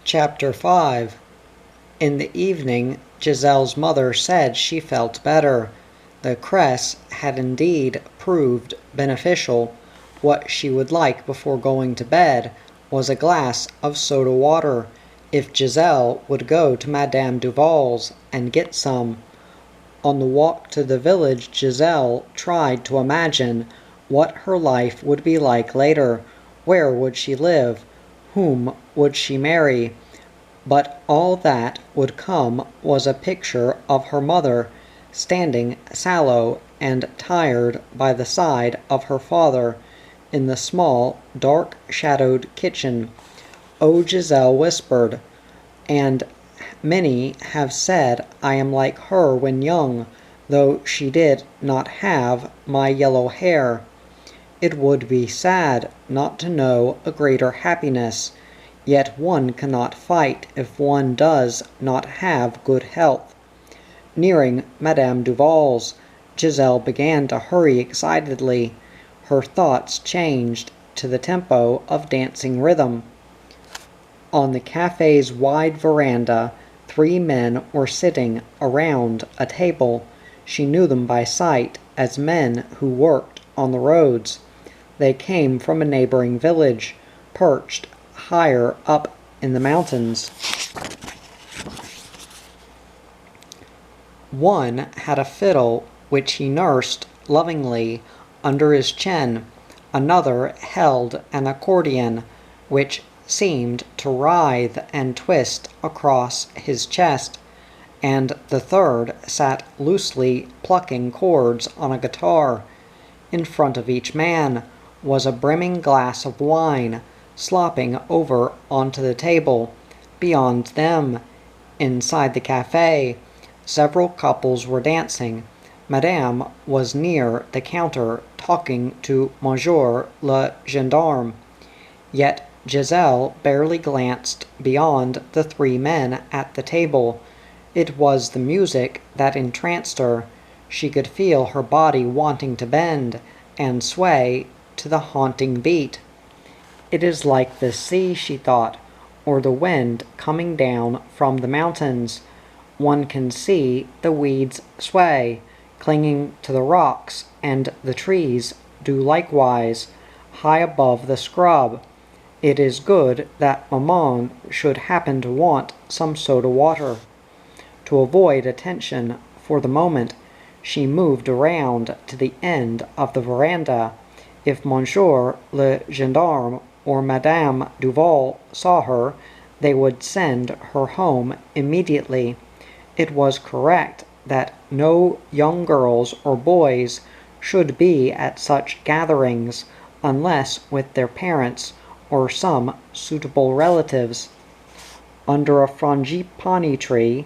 Chapter 5. In the evening, Giselle's mother said she felt better. The cress had indeed proved beneficial. What she would like before going to bed was a glass of soda water, if Giselle would go to Madame Duval's and get some. On the walk to the village, Giselle tried to imagine what her life would be like later. Where would she live? Whom would she marry? But all that would come was a picture of her mother, standing sallow and tired by the side of her father, in the small, dark-shadowed kitchen. "Oh," Giselle whispered, "and many have said I am like her when young, though she did not have my yellow hair. It would be sad not to know a greater happiness, yet one cannot fight if one does not have good health." Nearing Madame Duval's, Giselle began to hurry excitedly. Her thoughts changed to the tempo of dancing rhythm. On the cafe's wide veranda, 3 men were sitting around a table. She knew them by sight as men who worked on the roads. They came from a neighboring village, perched higher up in the mountains. One had a fiddle which he nursed lovingly under his chin. Another held an accordion which seemed to writhe and twist across his chest, and the third sat loosely plucking chords on a guitar. In front of each man was a brimming glass of wine, slopping over onto the table. Beyond them, inside the cafe, several couples were dancing. Madame was near the counter talking to Monsieur le Gendarme. Yet Giselle barely glanced beyond the 3 men at the table. It was the music that entranced her. She could feel her body wanting to bend and sway to the haunting beat. "It is like the sea," she thought, "or the wind coming down from the mountains. One can see the weeds sway, clinging to the rocks, and the trees do likewise, high above the scrub. It is good that Maman should happen to want some soda water." To avoid attention for the moment, she moved around to the end of the veranda. If Monsieur le Gendarme or Madame Duval saw her, they would send her home immediately. It was correct that no young girls or boys should be at such gatherings unless with their parents or some suitable relatives. Under a frangipani tree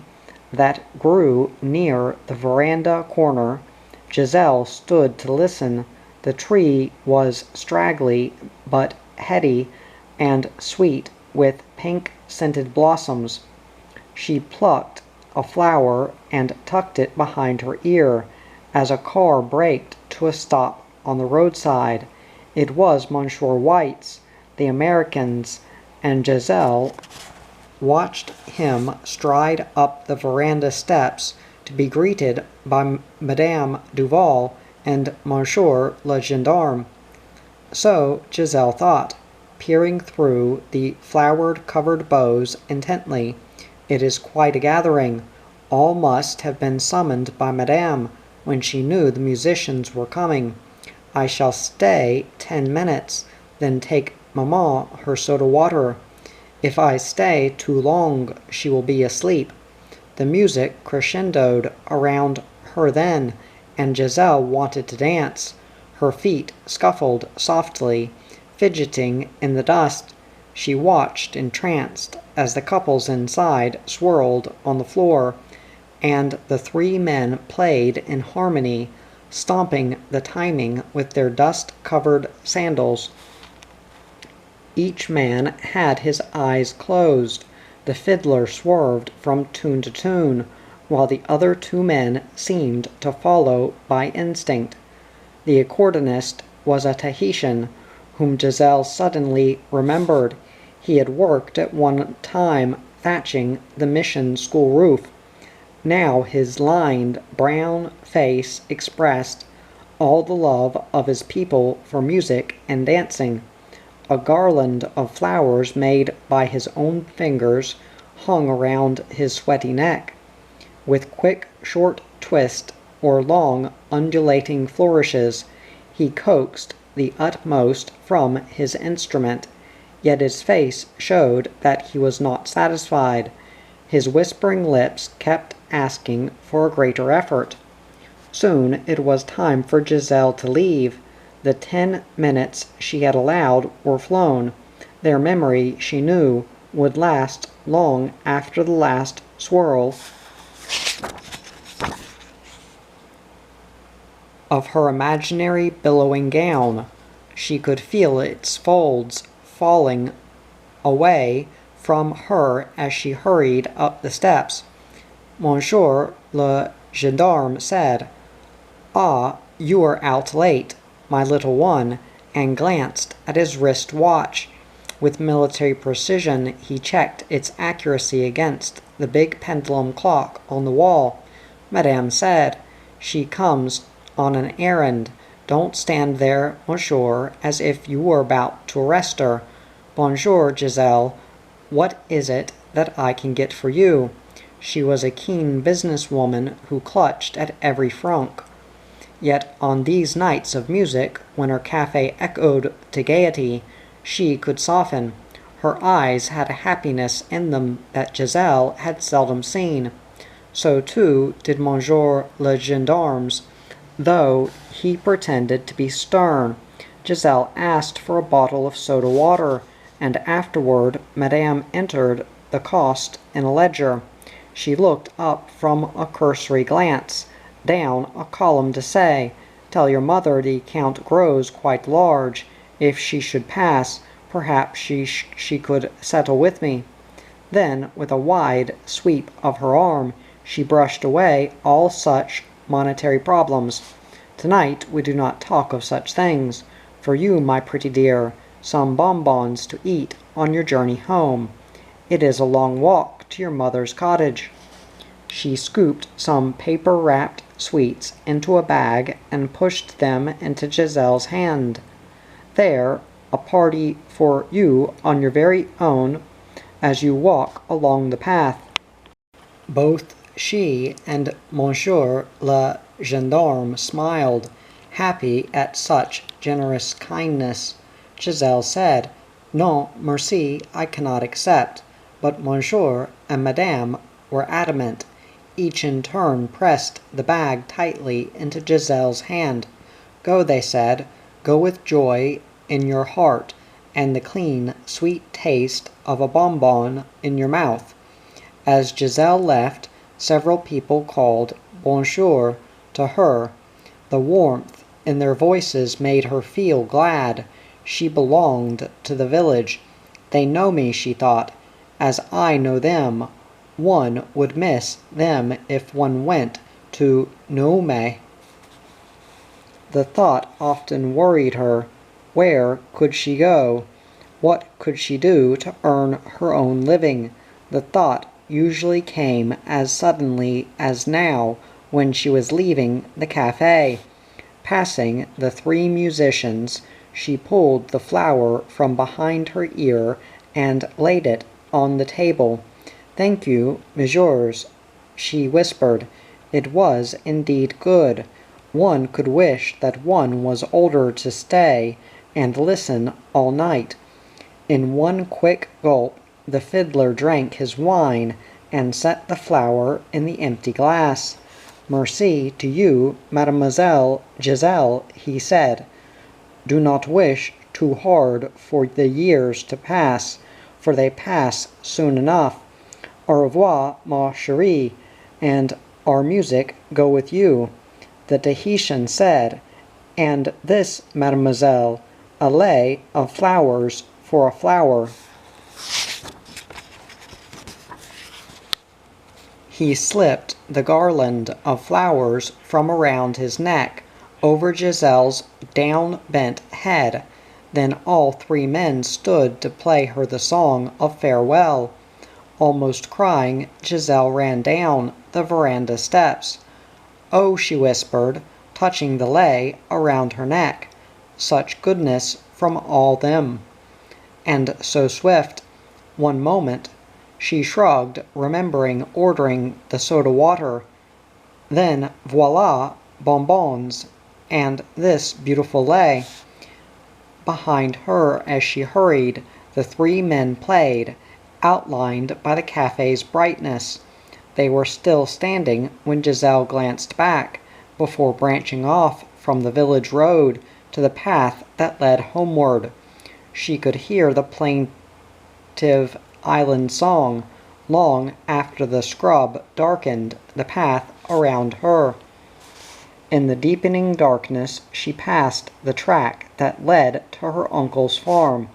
that grew near the veranda corner, Giselle stood to listen. The tree was straggly but heady and sweet, with pink-scented blossoms. She plucked a flower and tucked it behind her ear as a car braked to a stop on the roadside. It was Monsieur White's, the American's, and Giselle watched him stride up the veranda steps to be greeted by Madame Duval and Monsieur le Gendarme. So Giselle thought, peering through the flowered-covered boughs intently. It is quite a gathering. All must have been summoned by Madame when she knew the musicians were coming. I shall stay 10 minutes, then take Maman her soda water. If I stay too long, she will be asleep. The music crescendoed around her then, and Giselle wanted to dance. Her feet scuffled softly, fidgeting in the dust. She watched entranced as the couples inside swirled on the floor, and the 3 men played in harmony, stomping the timing with their dust-covered sandals. Each man had his eyes closed. The fiddler swerved from tune to tune, while the other 2 men seemed to follow by instinct. The accordionist was a Tahitian, whom Giselle suddenly remembered. He had worked at one time thatching the mission school roof. Now his lined, brown face expressed all the love of his people for music and dancing. A garland of flowers made by his own fingers hung around his sweaty neck. With quick, short twists or long, undulating flourishes, he coaxed the utmost from his instrument, yet his face showed that he was not satisfied. His whispering lips kept asking for a greater effort. Soon it was time for Giselle to leave. The 10 minutes she had allowed were flown. Their memory, she knew, would last long after the last swirl of her imaginary billowing gown. She could feel its folds falling away from her as she hurried up the steps. Monsieur le gendarme said, "Ah, you are out late, my little one," and glanced at his wrist watch. With military precision he checked its accuracy against the big pendulum clock on the wall. Madame said, "She comes on an errand. Don't stand there, monsieur, as if you were about to arrest her. Bonjour, Giselle. What is it that I can get for you?" She was a keen businesswoman who clutched at every franc. Yet on these nights of music, when her cafe echoed to gaiety, she could soften. Her eyes had a happiness in them that Giselle had seldom seen. So too did Monsieur le Gendarme's, though he pretended to be stern. Giselle asked for a bottle of soda water, and afterward Madame entered the cost in a ledger. She looked up from a cursory glance, down a column to say, "Tell your mother the account grows quite large. If she should pass, perhaps she could settle with me." Then, with a wide sweep of her arm, she brushed away all such monetary problems. "Tonight we do not talk of such things. For you, my pretty dear, some bonbons to eat on your journey home. It is a long walk to your mother's cottage." She scooped some paper-wrapped sweets into a bag and pushed them into Giselle's hand. "There, a party for you on your very own as you walk along the path." Both she and Monsieur le Gendarme smiled, happy at such generous kindness. Giselle said, "Non, merci, I cannot accept." But Monsieur and Madame were adamant. Each in turn pressed the bag tightly into Giselle's hand. "Go," they said, "go with joy in your heart and the clean, sweet taste of a bonbon in your mouth." As Giselle left, several people called "Bonjour" to her. The warmth in their voices made her feel glad. She belonged to the village. "They know me," she thought, "as I know them. One would miss them if one went to Nouméa." The thought often worried her. Where could she go? What could she do to earn her own living? The thought usually came as suddenly as now when she was leaving the cafe. Passing the 3 musicians, she pulled the flower from behind her ear and laid it on the table. "Thank you, messieurs," she whispered. It was indeed good. One could wish that one was older to stay and listen all night. In one quick gulp, the fiddler drank his wine and set the flower in the empty glass. "Merci to you, Mademoiselle Giselle," he said. "Do not wish too hard for the years to pass, for they pass soon enough. Au revoir, ma chérie, and our music go with you." The Tahitian said, "And this, mademoiselle, a lei of flowers for a flower." He slipped the garland of flowers from around his neck over Giselle's down-bent head. Then all three men stood to play her the song of farewell. Almost crying, Giselle ran down the veranda steps. "Oh," she whispered, touching the lei around her neck, "such goodness from all them. And so swift. One moment." She shrugged, remembering ordering the soda water. Then voila, bonbons, and this beautiful lei. Behind her, as she hurried, the three men played, outlined by the cafe's brightness. They were still standing when Giselle glanced back, before branching off from the village road to the path that led homeward. She could hear the plaintive island song, long after the scrub darkened the path around her. In the deepening darkness she passed the track that led to her uncle's farm.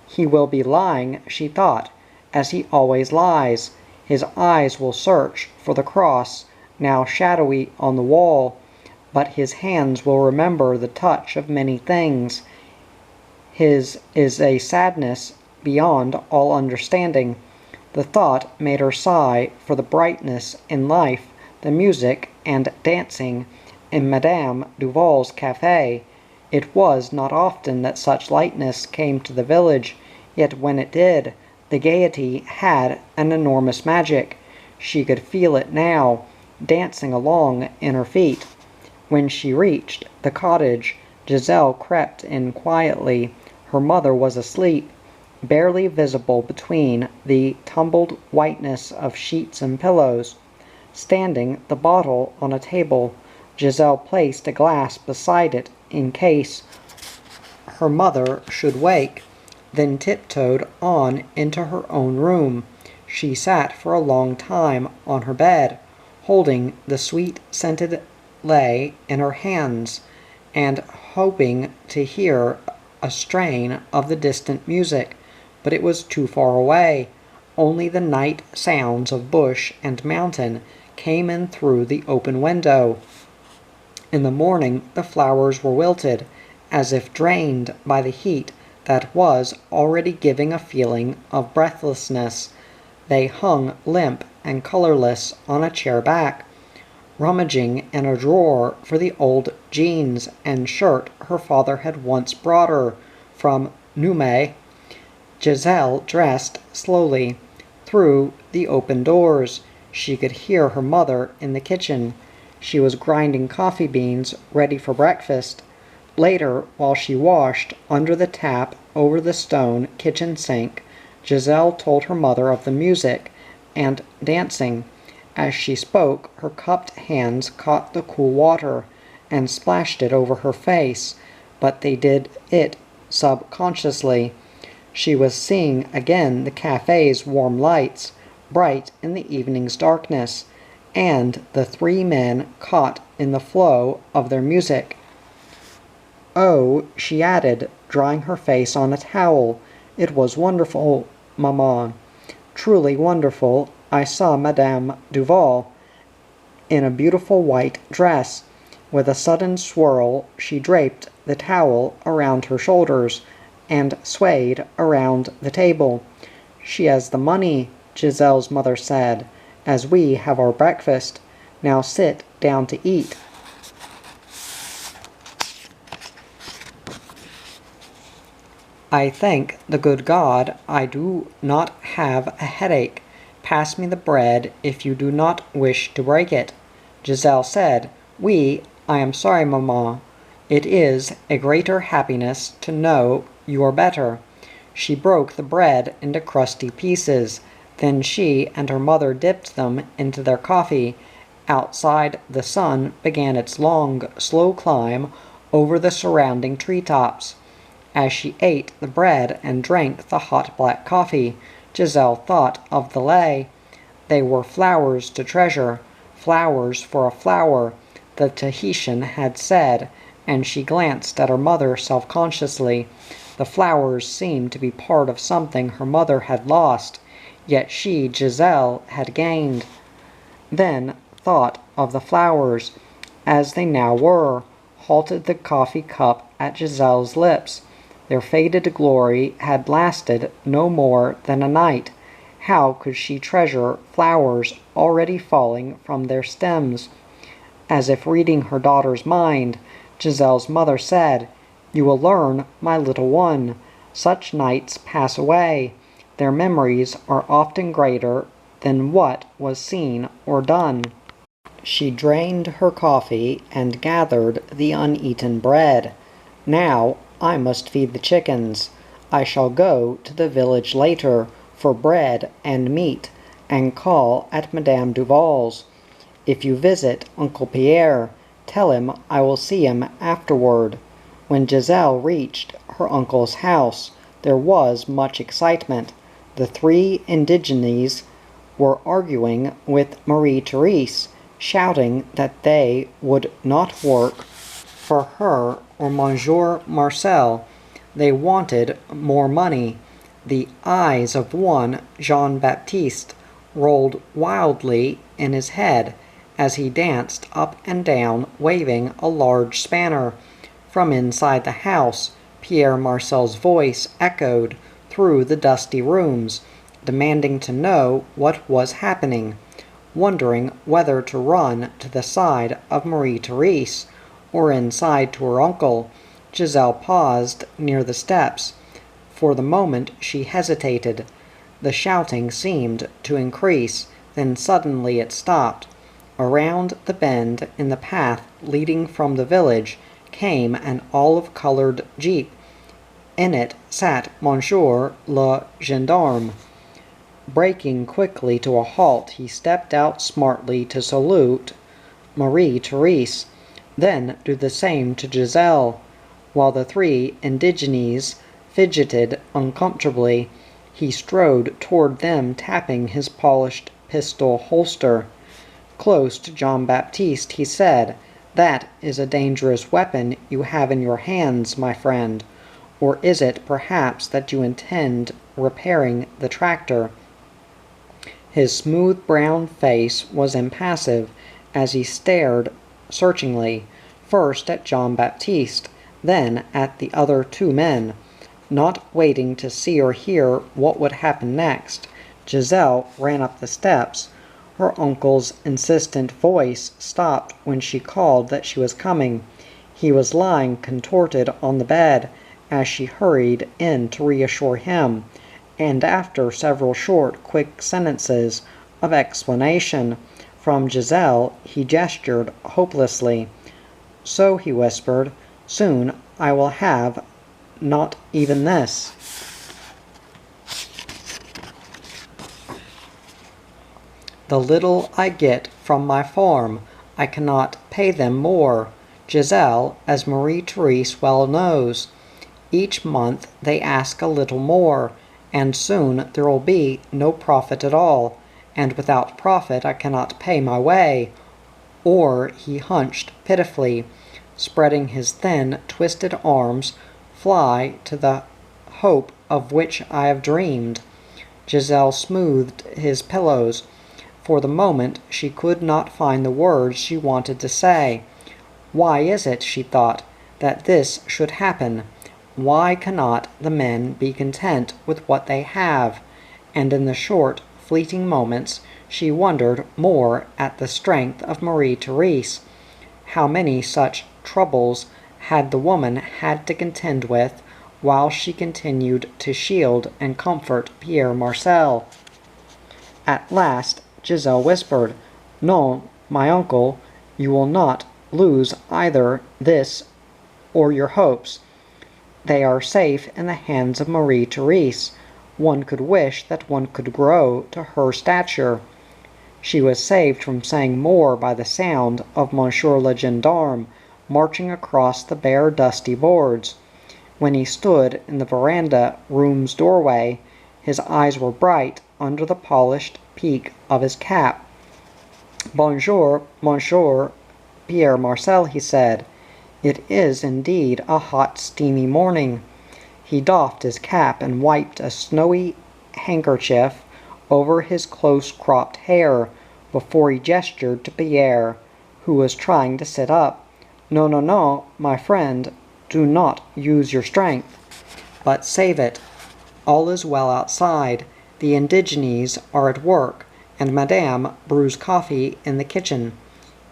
"He will be lying," she thought, "as he always lies. His eyes will search for the cross, now shadowy on the wall, but his hands will remember the touch of many things. His is a sadness beyond all understanding." The thought made her sigh for the brightness in life, the music and dancing in Madame Duval's cafe. It was not often that such lightness came to the village, yet when it did, the gaiety had an enormous magic. She could feel it now, dancing along in her feet. When she reached the cottage, Giselle crept in quietly. Her mother was asleep, barely visible between the tumbled whiteness of sheets and pillows. Standing the bottle on a table, Giselle placed a glass beside it in case her mother should wake, then tiptoed on into her own room. She sat for a long time on her bed, holding the sweet-scented lei in her hands, and hoping to hear a strain of the distant music, but it was too far away. Only the night sounds of bush and mountain came in through the open window. In the morning the flowers were wilted, as if drained by the heat that was already giving a feeling of breathlessness. They hung limp and colorless on a chair back. Rummaging in a drawer for the old jeans and shirt her father had once brought her from Nume, Giselle dressed slowly. Through the open doors she could hear her mother in the kitchen. She was grinding coffee beans ready for breakfast. Later, while she washed under the tap over the stone kitchen sink, Giselle told her mother of the music and dancing. As she spoke, her cupped hands caught the cool water and splashed it over her face, but they did it subconsciously. She was seeing again the cafe's warm lights, bright in the evening's darkness, and the three men caught in the flow of their music. "Oh," she added, drying her face on a towel, "it was wonderful, Maman. Truly wonderful. I saw Madame Duval in a beautiful white dress. With a sudden swirl she draped the towel around her shoulders and swayed around the table. She has the money," Giselle's mother said, "as we have our breakfast. Now sit down to eat." "I thank the good God I do not have a headache. Pass me the bread if you do not wish to break it." Giselle said, I am sorry, Mamma. It is a greater happiness to know you are better." She broke the bread into crusty pieces. Then she and her mother dipped them into their coffee. Outside, the sun began its long, slow climb over the surrounding treetops. As she ate the bread and drank the hot black coffee, Giselle thought of the lei. They were flowers to treasure, flowers for a flower, the Tahitian had said, and she glanced at her mother self-consciously. The flowers seemed to be part of something her mother had lost, yet she, Giselle, had gained. Then thought of the flowers, as they now were, halted the coffee cup at Giselle's lips. Their faded glory had lasted no more than a night. How could she treasure flowers already falling from their stems? As if reading her daughter's mind, Giselle's mother said, "You will learn, my little one. Such nights pass away. Their memories are often greater than what was seen or done." She drained her coffee and gathered the uneaten bread. "Now I must feed the chickens. I shall go to the village later for bread and meat, and call at Madame Duval's. If you visit Uncle Pierre, tell him I will see him afterward." When Giselle reached her uncle's house, there was much excitement. The three indigenes were arguing with Marie-Therese, shouting that they would not work for her or Monsieur Marcel. They wanted more money. The eyes of one, Jean-Baptiste, rolled wildly in his head as he danced up and down, waving a large spanner. From inside the house, Pierre Marcel's voice echoed through the dusty rooms, demanding to know what was happening. Wondering whether to run to the side of Marie-Therese or inside to her uncle, Giselle paused near the steps. For the moment she hesitated. The shouting seemed to increase, then suddenly it stopped. Around the bend in the path leading from the village came an olive-colored jeep. In it sat Monsieur le Gendarme. Breaking quickly to a halt, he stepped out smartly to salute Marie-Therese, then do the same to Giselle. While the three indigenes fidgeted uncomfortably, he strode toward them, tapping his polished pistol holster. Close to Jean-Baptiste, he said, "That is a dangerous weapon you have in your hands, my friend. Or is it perhaps that you intend repairing the tractor?" His smooth brown face was impassive as he stared searchingly, first at Jean-Baptiste, then at the other two men. Not waiting to see or hear what would happen next, Giselle ran up the steps. Her uncle's insistent voice stopped when she called that she was coming. He was lying contorted on the bed as she hurried in to reassure him, and after several short, quick sentences of explanation from Giselle, he gestured hopelessly. "So," he whispered, "soon I will have not even this." "The little I get from my farm, I cannot pay them more, Giselle, as Marie-Therese well knows. Each month they ask a little more, and soon there will be no profit at all, and without profit I cannot pay my way." Or he hunched pitifully, spreading his thin, twisted arms, "Fly to the hope of which I have dreamed." Giselle smoothed his pillows. For the moment she could not find the words she wanted to say. Why is it, she thought, that this should happen? Why cannot the men be content with what they have? And in the short, fleeting moments she wondered more at the strength of Marie-Therese. How many such troubles had the woman had to contend with while she continued to shield and comfort Pierre Marcel? At last Giselle whispered, "No, my uncle, you will not lose either this or your hopes. They are safe in the hands of Marie-Therese. One could wish that one could grow to her stature." She was saved from saying more by the sound of Monsieur le Gendarme marching across the bare dusty boards. When he stood in the veranda room's doorway, his eyes were bright under the polished peak of his cap. "Bonjour, Monsieur Pierre Marcel," he said. "It is indeed a hot, steamy morning." He doffed his cap and wiped a snowy handkerchief over his close-cropped hair before he gestured to Pierre, who was trying to sit up. "No, no, no, my friend, do not use your strength." but save it. All is well outside. The indigenes are at work, and Madame brews coffee in the kitchen."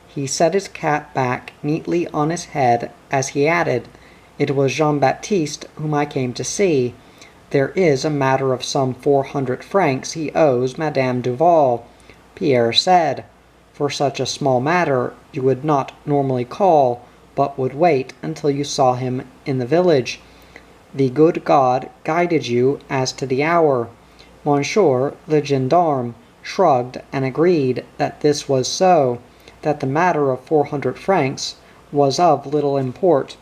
He set his cap back neatly on his head as he added, "It was Jean-Baptiste whom I came to see. There is a matter of some 400 francs he owes Madame Duval." Pierre said, "For such a small matter you would not normally call, but would wait until you saw him in the village. The good God guided you as to the hour." Monsieur le gendarme shrugged and agreed that this was so, that the matter of 400 francs was of little import.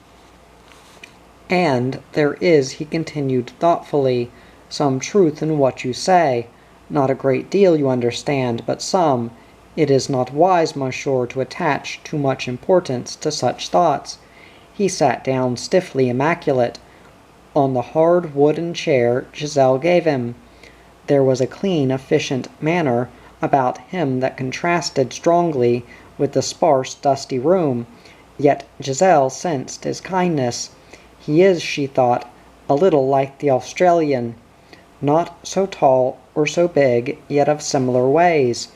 "And there is," he continued thoughtfully, "some truth in what you say. Not a great deal, you understand, but some. It is not wise, monsieur, to attach too much importance to such thoughts." He sat down stiffly immaculate on the hard wooden chair Giselle gave him. There was a clean, efficient manner about him that contrasted strongly with the sparse, dusty room, yet Giselle sensed his kindness. He is, she thought, a little like the Australian, not so tall or so big, yet of similar ways.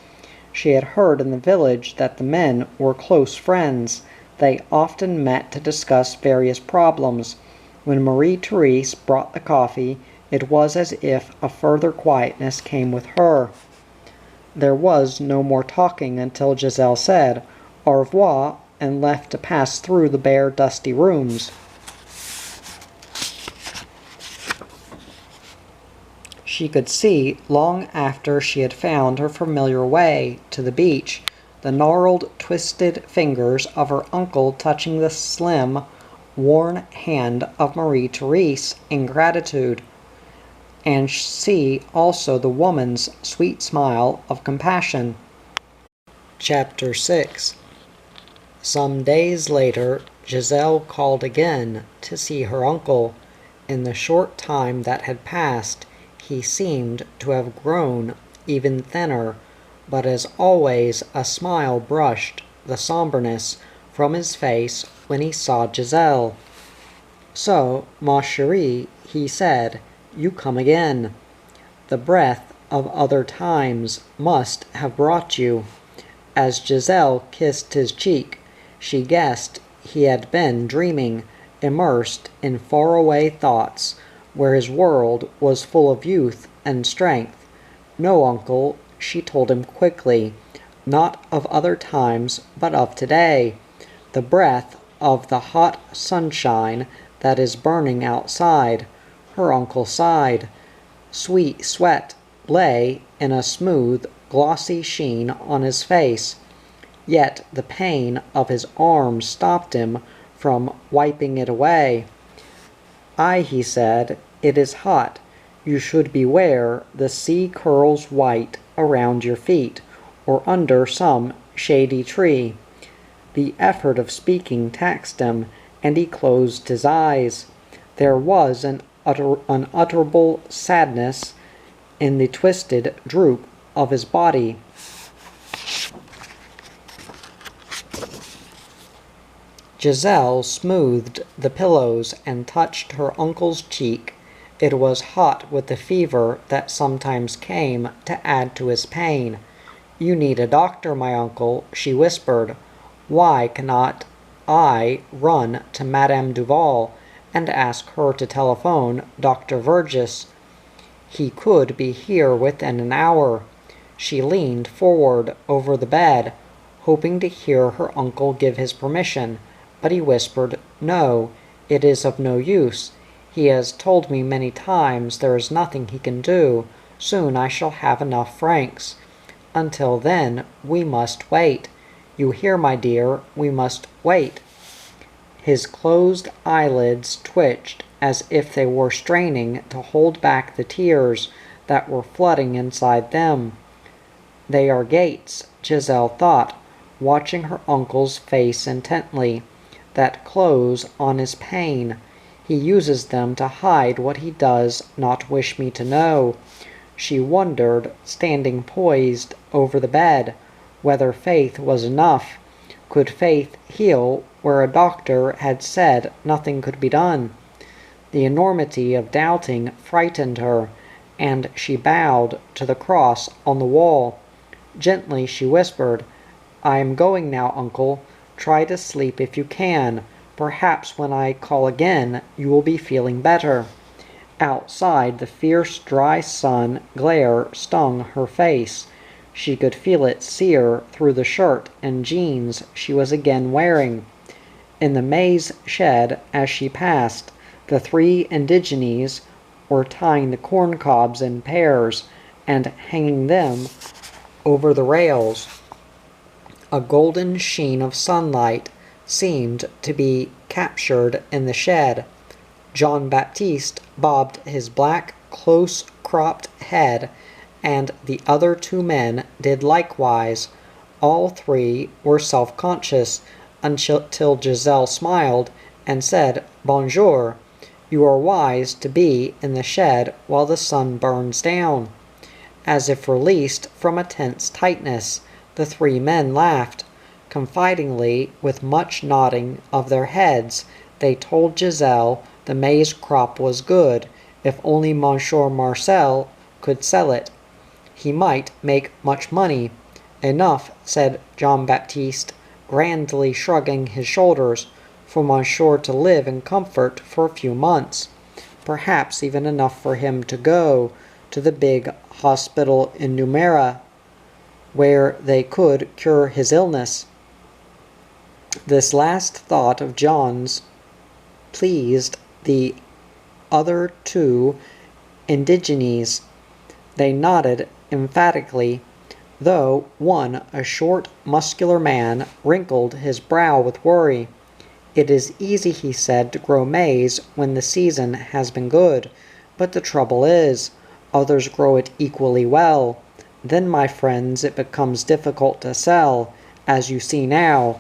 She had heard in the village that the men were close friends. They often met to discuss various problems. When Marie-Therese brought the coffee, it was as if a further quietness came with her. There was no more talking until Giselle said "Au revoir" and left to pass through the bare, dusty rooms. She could see, long after she had found her familiar way to the beach, the gnarled, twisted fingers of her uncle touching the slim, worn hand of Marie-Therese in gratitude, and see also the woman's sweet smile of compassion. Chapter 6. Some days later, Giselle called again to see her uncle. In the short time that had passed, he seemed to have grown even thinner, but as always a smile brushed the somberness from his face when he saw Giselle. "So, ma chérie," he said, "you come again. The breath of other times must have brought you." As Giselle kissed his cheek, she guessed he had been dreaming, immersed in far-away thoughts, where his world was full of youth and strength. "No, uncle," she told him quickly, "not of other times, but of today. The breath of the hot sunshine that is burning outside." Her uncle sighed. Sweet sweat lay in a smooth, glossy sheen on his face, yet the pain of his arm stopped him from wiping it away. "Aye," he said, "it is hot. You should beware the sea curls white around your feet, or under some shady tree." The effort of speaking taxed him, and he closed his eyes. There was an unutterable sadness in the twisted droop of his body. Giselle smoothed the pillows and touched her uncle's cheek. It was hot with the fever that sometimes came to add to his pain. "You need a doctor, my uncle," she whispered. "Why cannot I run to Madame Duval and ask her to telephone Dr. Vergis? He could be here within an hour." She leaned forward over the bed, hoping to hear her uncle give his permission, but he whispered, "No, it is of no use. He has told me many times there is nothing he can do. Soon I shall have enough francs. Until then, we must wait. You hear, my dear, we must wait." His closed eyelids twitched as if they were straining to hold back the tears that were flooding inside them. They are gates, Giselle thought, watching her uncle's face intently, that close on his pain. He uses them to hide what he does not wish me to know. She wondered, standing poised over the bed, whether faith was enough. Could faith heal where a doctor had said nothing could be done? The enormity of doubting frightened her, and she bowed to the cross on the wall. Gently she whispered, "I am going now, uncle. Try to sleep if you can. Perhaps when I call again you will be feeling better." Outside, the fierce, dry sun glare stung her face. She could feel it sear through the shirt and jeans she was again wearing. In the maize shed, as she passed, the 3 indigenes were tying the corn cobs in pairs and hanging them over the rails. A golden sheen of sunlight seemed to be captured in the shed. John Baptiste bobbed his black, close-cropped head, and the other 2 men did likewise. All 3 were self-conscious until Giselle smiled and said, "Bonjour. You are wise to be in the shed while the sun burns down." As if released from a tense tightness, the 3 men laughed. Confidingly, with much nodding of their heads, they told Giselle the maize crop was good, if only Monsieur Marcel could sell it. He might make much money. "Enough," said Jean Baptiste, grandly shrugging his shoulders, "for Monsieur to live in comfort for a few months. Perhaps even enough for him to go to the big hospital in Numera, where they could cure his illness." This last thought of John's pleased the other 2 indigenes. They nodded emphatically, though one, a short, muscular man, wrinkled his brow with worry. "It is easy," he said, "to grow maize when the season has been good, but the trouble is, others grow it equally well. Then, my friends, it becomes difficult to sell, as you see now."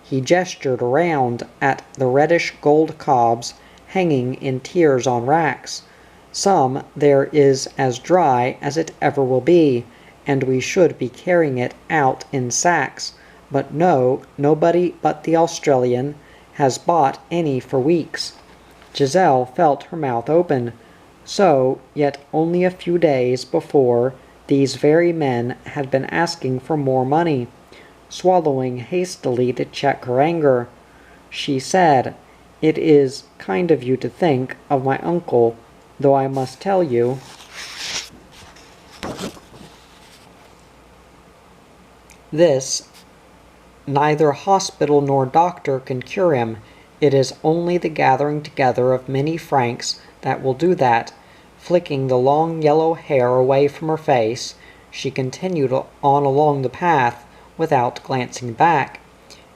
He gestured around at the reddish gold cobs hanging in tiers on racks. "Some there is as dry as it ever will be, and we should be carrying it out in sacks. But no, nobody but the Australian has bought any for weeks." Giselle felt her mouth open. So, yet only a few days before, these very men had been asking for more money. Swallowing hastily to check her anger, she said, "It is kind of you to think of my uncle, though I must tell you this: neither hospital nor doctor can cure him. It is only the gathering together of many francs that will do that." Flicking the long yellow hair away from her face, she continued on along the path without glancing back.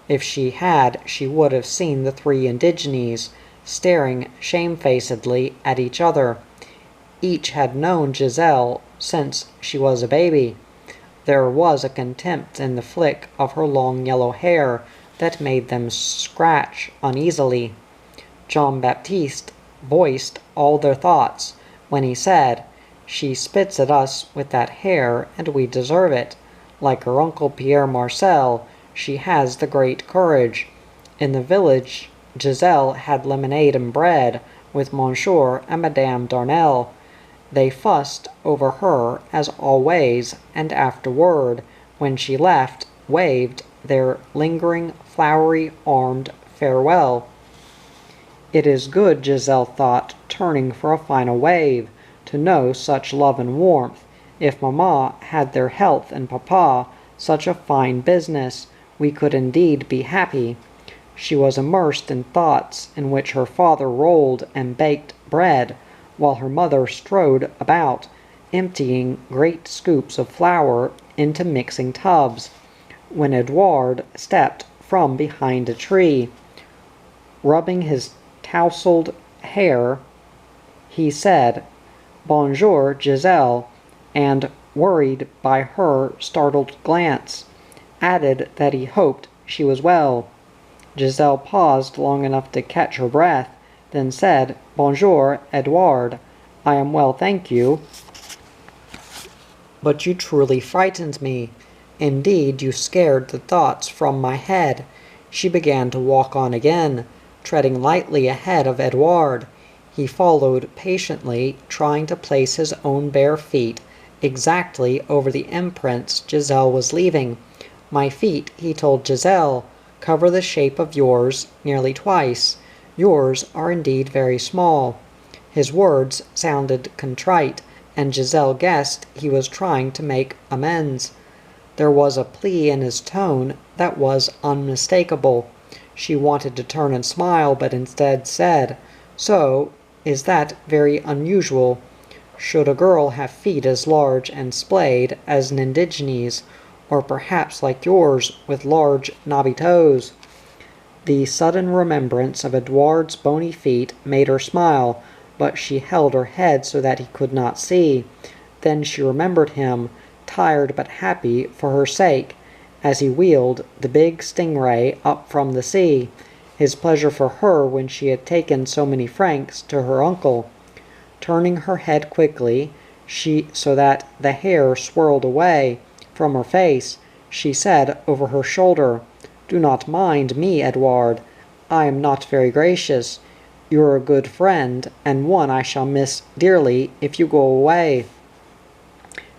If she had, she would have seen the 3 indigenes staring shamefacedly at each other. Each had known Giselle since she was a baby. There was a contempt in the flick of her long yellow hair that made them scratch uneasily. Jean Baptiste voiced all their thoughts when he said, "She spits at us with that hair, and we deserve it. Like her uncle Pierre Marcel, she has the great courage." In the village, Giselle had lemonade and bread with Monsieur and Madame Darnel. They fussed over her as always, and afterward, when she left, waved their lingering, flowery-armed farewell. It is good, Giselle thought, turning for a final wave, to know such love and warmth. If Mamma had their health and Papa such a fine business, we could indeed be happy. She was immersed in thoughts in which her father rolled and baked bread, while her mother strode about, emptying great scoops of flour into mixing tubs, when Edouard stepped from behind a tree. Rubbing his tousled hair, he said, "Bonjour, Giselle," and, worried by her startled glance, added that he hoped she was well. Giselle paused long enough to catch her breath, then said, "Bonjour, Edouard. I am well, thank you. But you truly frightened me. Indeed, you scared the thoughts from my head." She began to walk on again, treading lightly ahead of Edouard. He followed patiently, trying to place his own bare feet exactly over the imprints Giselle was leaving. "My feet," he told Giselle, "cover the shape of yours nearly twice. Yours are indeed very small." His words sounded contrite, and Giselle guessed he was trying to make amends. There was a plea in his tone that was unmistakable. She wanted to turn and smile, but instead said, "So, is that very unusual? Should a girl have feet as large and splayed as an indigene's, or perhaps like yours, with large knobby toes?" The sudden remembrance of Edouard's bony feet made her smile, but she held her head so that he could not see. Then she remembered him, tired but happy for her sake, as he wheeled the big stingray up from the sea, his pleasure for her when she had taken so many francs to her uncle. Turning her head quickly, so that the hair swirled away from her face, she said over her shoulder, "Do not mind me, Edouard. I am not very gracious. You're a good friend, and one I shall miss dearly if you go away."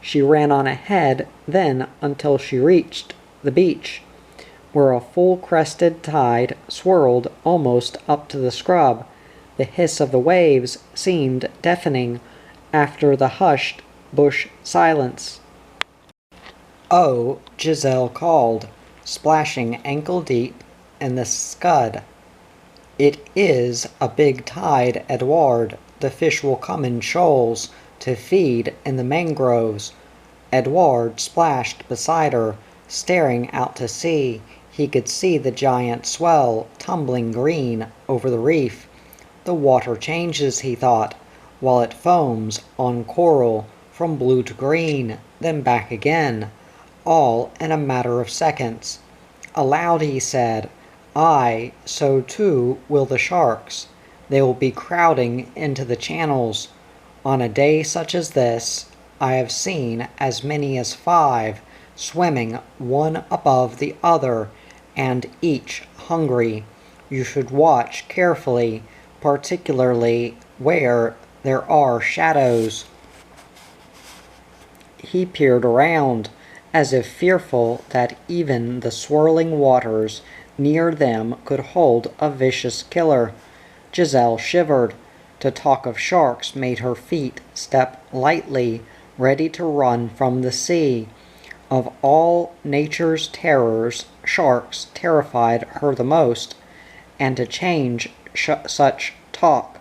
She ran on ahead, then until she reached the beach, where a full-crested tide swirled almost up to the scrub. The hiss of the waves seemed deafening after the hushed bush silence. "Oh," Giselle called, splashing ankle-deep in the scud. "It is a big tide, Edouard. The fish will come in shoals to feed in the mangroves." Edouard splashed beside her, staring out to sea. He could see the giant swell tumbling green over the reef. The water changes, he thought, while it foams on coral from blue to green, then back again, all in a matter of seconds. Aloud he said, "Aye, so too will the sharks. They will be crowding into the channels. On a day such as this, I have seen as many as 5 swimming one above the other, and each hungry. You should watch carefully, particularly where there are shadows." He peered around, as if fearful that even the swirling waters near them could hold a vicious killer. Giselle shivered. To talk of sharks made her feet step lightly, ready to run from the sea. Of all nature's terrors, sharks terrified her the most, and to change such talk,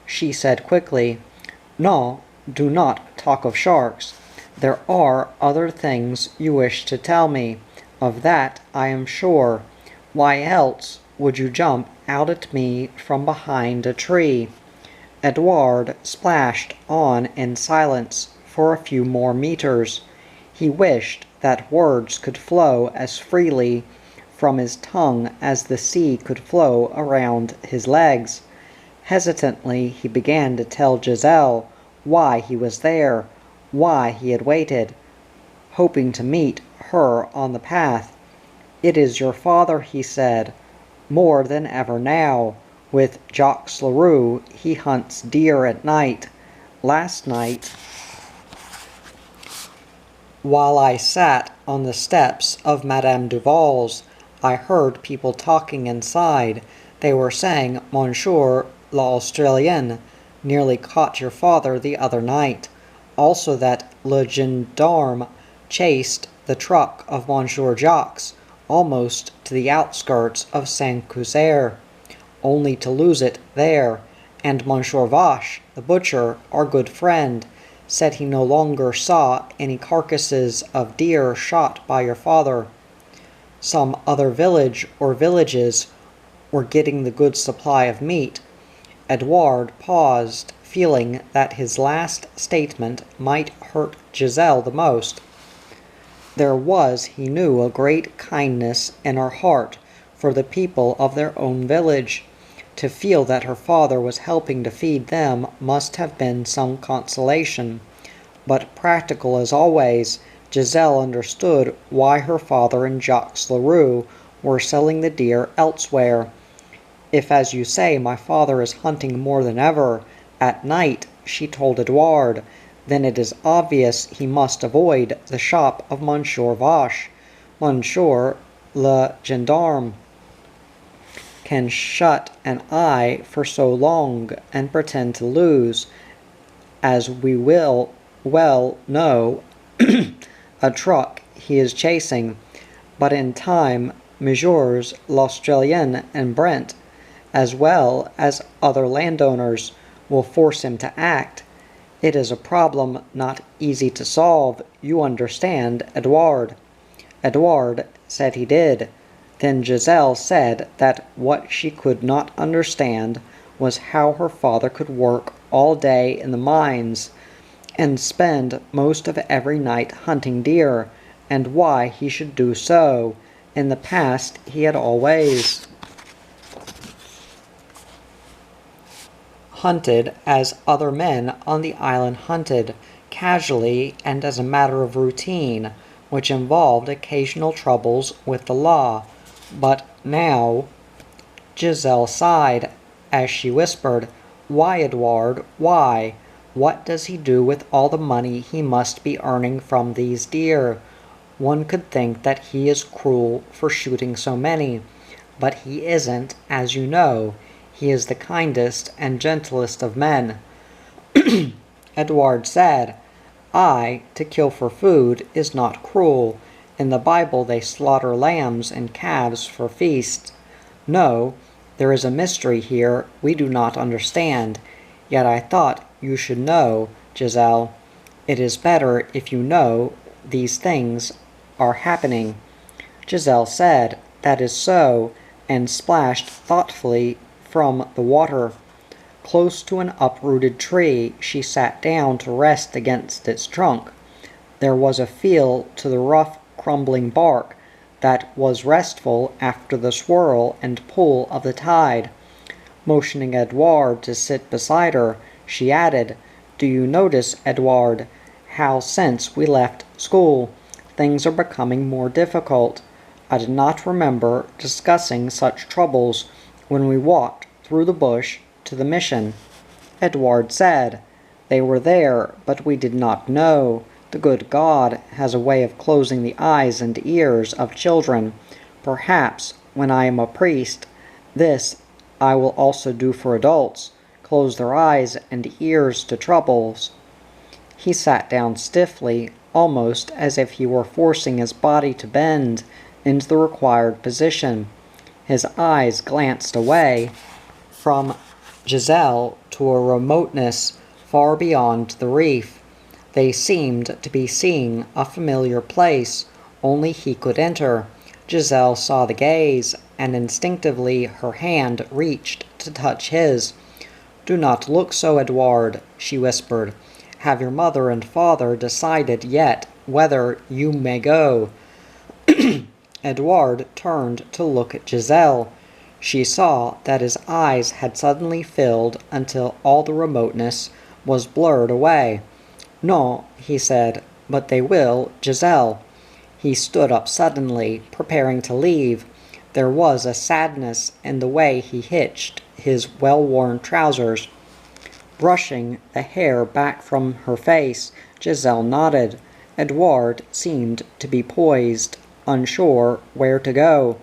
she said quickly, "No, do not talk of sharks. There are other things you wish to tell me. Of that I am sure. Why else would you jump out at me from behind a tree?" Edouard splashed on in silence for a few more meters. He wished that words could flow as freely from his tongue as the sea could flow around his legs. Hesitantly he began to tell Giselle why he was there, why he had waited, hoping to meet her on the path. "It is your father," he said, "more than ever now. With Jacques Leroux he hunts deer at night. Last night, while I sat on the steps of Madame Duval's, I heard people talking inside. They were saying Monsieur l'Australien nearly caught your father the other night. Also that le gendarme chased the truck of Monsieur Jacques almost to the outskirts of Saint-Cuzier, only to lose it there. And Monsieur Vache, the butcher, our good friend, said he no longer saw any carcasses of deer shot by your father. Some other village or villages were getting the good supply of meat." Edouard paused, feeling that his last statement might hurt Giselle the most. There was, he knew, a great kindness in her heart for the people of their own village. To feel that her father was helping to feed them must have been some consolation. But practical as always, Giselle understood why her father and Jacques Leroux were selling the deer elsewhere. "If, as you say, my father is hunting more than ever, at night, she told Edouard. Then it is obvious he must avoid the shop of Monsieur Vache. Monsieur le gendarme can shut an eye for so long and pretend to lose, as we will well know, a truck he is chasing. But in time, Messrs. l'Australien and Brent, as well as other landowners, will force him to act. It is a problem not easy to solve, you understand, Edouard. Edouard said he did. Then Giselle said that what she could not understand was how her father could work all day in the mines and spend most of every night hunting deer, and why he should do so. In the past he had always hunted as other men on the island hunted, casually and as a matter of routine, which involved occasional troubles with the law. But now, Giselle sighed as she whispered, "Why, Edouard, why? What does he do with all the money he must be earning from these deer? One could think that he is cruel for shooting so many, but he isn't, as you know. He is the kindest and gentlest of men." Edouard said, to kill for food is not cruel. In the Bible they slaughter lambs and calves for feasts. No, there is a mystery here we do not understand. Yet I thought you should know, Giselle. It is better if you know these things are happening. Giselle said, "That is so," and splashed thoughtfully from the water. Close to an uprooted tree, she sat down to rest against its trunk. There was a feel to the rough, crumbling bark that was restful after the swirl and pull of the tide. Motioning Edouard to sit beside her, she added, "Do you notice, Edouard, how since we left school, things are becoming more difficult? I did not remember discussing such troubles when we walked through the bush to the mission." Edouard said, "They were there, but we did not know. The good God has a way of closing the eyes and ears of children. Perhaps, when I am a priest, this I will also do for adults, close their eyes and ears to troubles." He sat down stiffly, almost as if he were forcing his body to bend into the required position. His eyes glanced away from Giselle to a remoteness far beyond the reef. They seemed to be seeing a familiar place only he could enter. Giselle saw the gaze, and instinctively her hand reached to touch his. "Do not look so, Edouard," she whispered. "Have your mother and father decided yet whether you may go?" Edouard turned to look at Giselle. She saw that his eyes had suddenly filled until all the remoteness was blurred away. "No," he said, "but they will, Giselle." He stood up suddenly, preparing to leave. There was a sadness in the way he hitched his well-worn trousers. Brushing the hair back from her face, Giselle nodded. Edouard seemed to be poised, unsure where to go,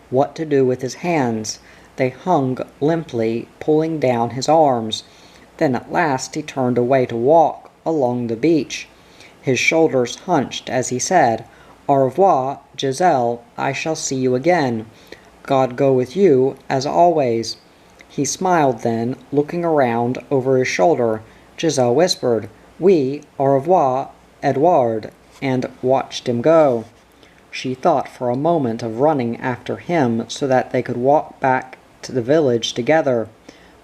what to do with his hands. They hung limply, pulling down his arms. Then at last he turned away to walk along the beach. His shoulders hunched as he said, "Au revoir, Giselle, I shall see you again. God go with you, as always." He smiled then, looking around over his shoulder. Giselle whispered, "Oui, au revoir, Edouard," and watched him go. She thought for a moment of running after him so that they could walk back to the village together,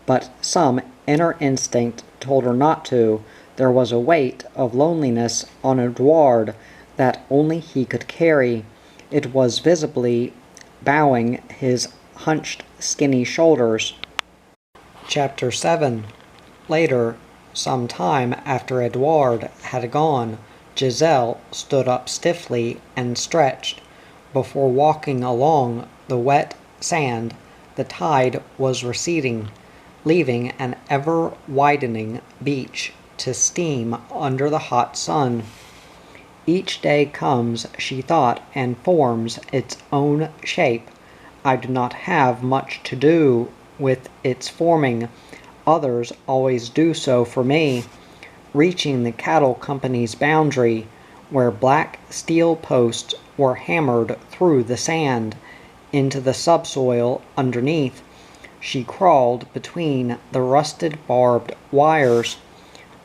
but some inner instinct told her not to. There was a weight of loneliness on Edouard that only he could carry. It was visibly bowing his hunched, skinny shoulders. Chapter 7. Later, some time after Edouard had gone, Giselle stood up stiffly and stretched. Before walking along the wet sand, the tide was receding, leaving an ever-widening beach to steam under the hot sun. Each day comes, she thought, and forms its own shape. I do not have much to do with its forming. Others always do so for me. Reaching the cattle company's boundary, where black steel posts were hammered through the sand into the subsoil underneath, she crawled between the rusted barbed wires.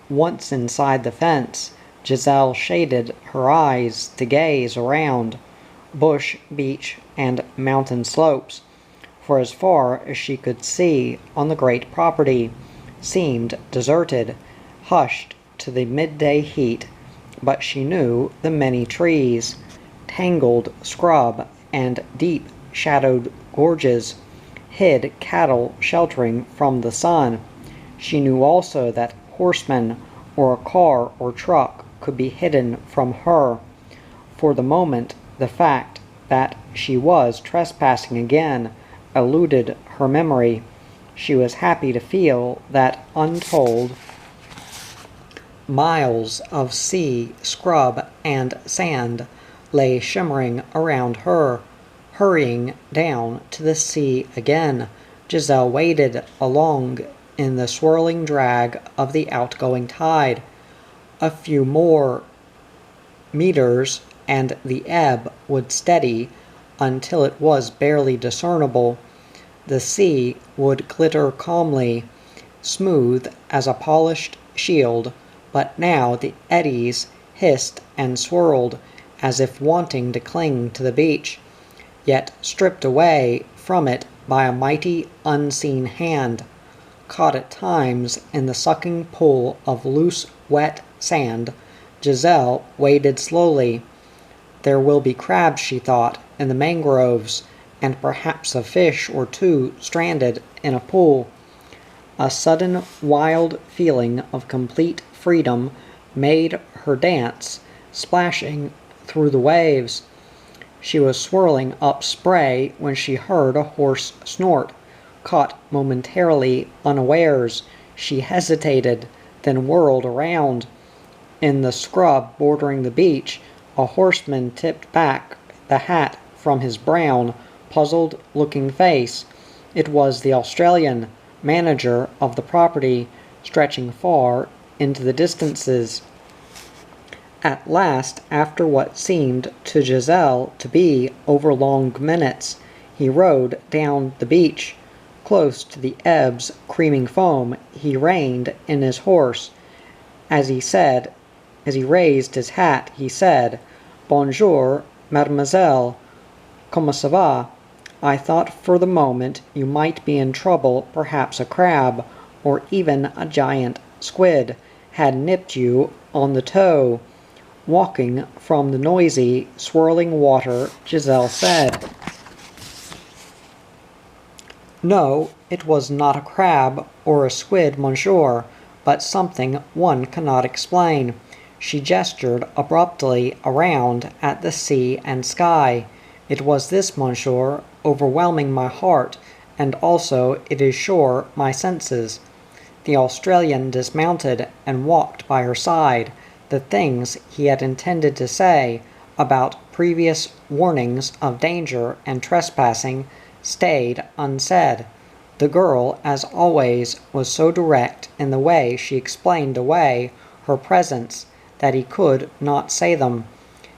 Once inside the fence, Giselle shaded her eyes to gaze around. Bush, beach, and mountain slopes, for as far as she could see on the great property, seemed deserted, hushed to the midday heat, but she knew the many trees, tangled scrub, and deep-shadowed gorges hid cattle sheltering from the sun. She knew also that horsemen or a car or truck could be hidden from her. For the moment, the fact that she was trespassing again eluded her memory. She was happy to feel that untold miles of sea, scrub, and sand lay shimmering around her. Hurrying down to the sea again, Giselle waded along in the swirling drag of the outgoing tide. A few more meters and the ebb would steady until it was barely discernible. The sea would glitter calmly, smooth as a polished shield, but now the eddies hissed and swirled as if wanting to cling to the beach, yet stripped away from it by a mighty unseen hand. Caught at times in the sucking pull of loose, wet sand, Giselle waded slowly. There will be crabs, she thought, in the mangroves, and perhaps a fish or two stranded in a pool. A sudden wild feeling of complete freedom made her dance, splashing through the waves. She was swirling up spray when she heard a hoarse snort. Caught momentarily unawares, she hesitated, then whirled around. In the scrub bordering the beach, a horseman tipped back the hat from his brown, puzzled-looking face. It was the Australian, manager of the property, stretching far into the distances. At last, after what seemed to Giselle to be overlong minutes, he rode down the beach. Close to the ebb's creaming foam, he reined in his horse. As he raised his hat, he said, "Bonjour, mademoiselle. Comment ça va? I thought for the moment you might be in trouble. Perhaps a crab, or even a giant squid, had nipped you on the toe." Walking from the noisy, swirling water, Giselle said, "No, it was not a crab or a squid, monsieur, but something one cannot explain." She gestured abruptly around at the sea and sky. "It was this, monsieur, overwhelming my heart, and also, it is sure, my senses." The Australian dismounted and walked by her side. The things he had intended to say about previous warnings of danger and trespassing stayed unsaid. The girl, as always, was so direct in the way she explained away her presence that he could not say them.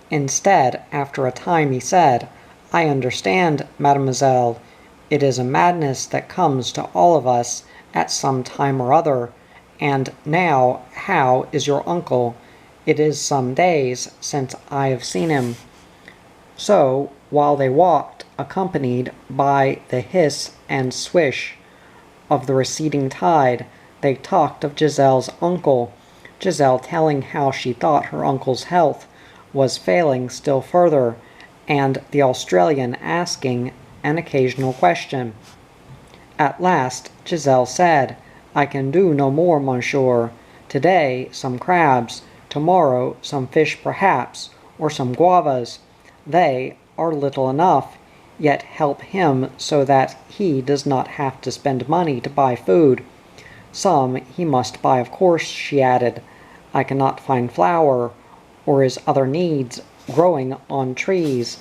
Instead, after a time he said, "I understand, mademoiselle. It is a madness that comes to all of us at some time or other. And now, how is your uncle? It is some days since I have seen him." So, while they walked, accompanied by the hiss and swish of the receding tide, they talked of Giselle's uncle, Giselle telling how she thought her uncle's health was failing still further, and the Australian asking an occasional question. At last Giselle said, "I can do no more, monsieur. Today some crabs, tomorrow some fish perhaps, or some guavas. They are little enough, yet help him so that he does not have to spend money to buy food. Some he must buy, of course, she added. I cannot find flour, or his other needs, growing on trees.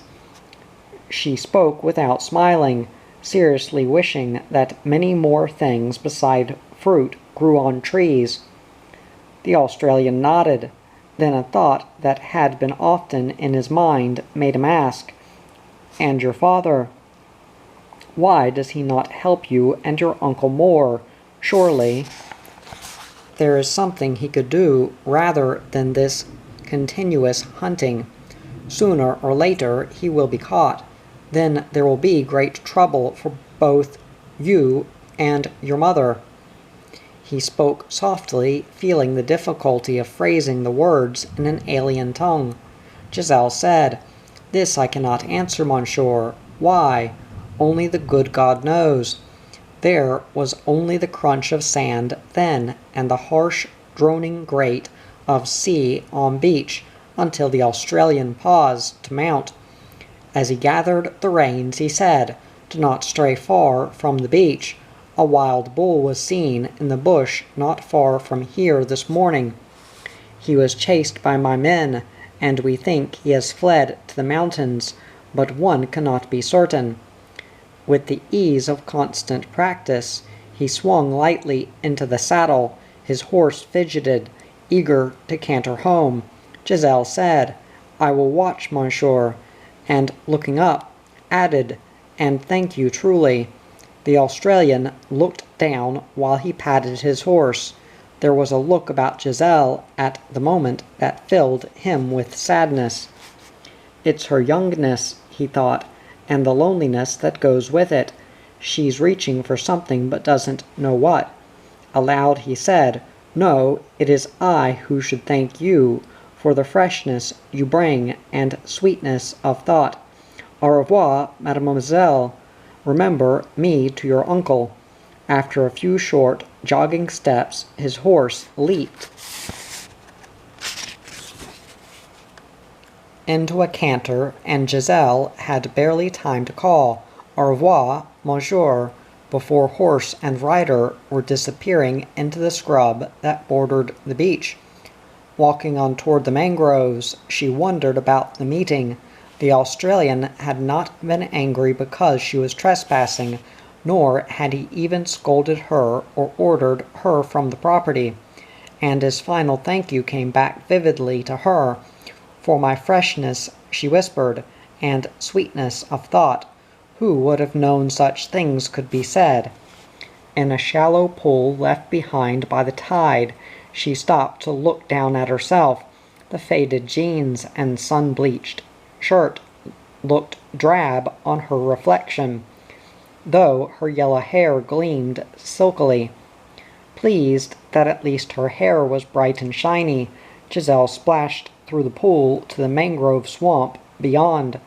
She spoke without smiling, seriously wishing that many more things beside fruit grew on trees. The Australian nodded. Then a thought that had been often in his mind made him ask, "And your father? Why does he not help you and your uncle more? Surely there is something he could do rather than this continuous hunting. Sooner or later he will be caught. Then there will be great trouble for both you and your mother." He spoke softly, feeling the difficulty of phrasing the words in an alien tongue. Giselle said, "This I cannot answer, monsieur. Why? Only the good God knows." There was only the crunch of sand then, and the harsh, droning grate of sea on beach, until the Australian paused to mount. As he gathered the reins, he said, "Do not stray far from the beach. A wild bull was seen in the bush not far from here this morning. He was chased by my men, and we think he has fled to the mountains, but one cannot be certain." With the ease of constant practice, he swung lightly into the saddle. His horse fidgeted, eager to canter home. Giselle said, "I will watch, monsieur," and, looking up, added, "And thank you truly." The Australian looked down while he patted his horse. There was a look about Giselle at the moment that filled him with sadness. "It's her youngness," he thought, "and the loneliness that goes with it. She's reaching for something but doesn't know what." Aloud he said, "No, it is I who should thank you for the freshness you bring and sweetness of thought. Au revoir, mademoiselle. Remember me to your uncle." After a few short, jogging steps, his horse leaped into a canter, and Giselle had barely time to call, "Au revoir, monsieur," before horse and rider were disappearing into the scrub that bordered the beach. Walking on toward the mangroves, she wondered about the meeting. The Australian had not been angry because she was trespassing, nor had he even scolded her or ordered her from the property. And his final thank you came back vividly to her. "For my freshness," she whispered, "and sweetness of thought. Who would have known such things could be said?" In a shallow pool left behind by the tide, she stopped to look down at herself. The faded jeans and sun-bleached shirt looked drab on her reflection, though her yellow hair gleamed silkily. Pleased that at least her hair was bright and shiny, Giselle splashed through the pool to the mangrove swamp beyond.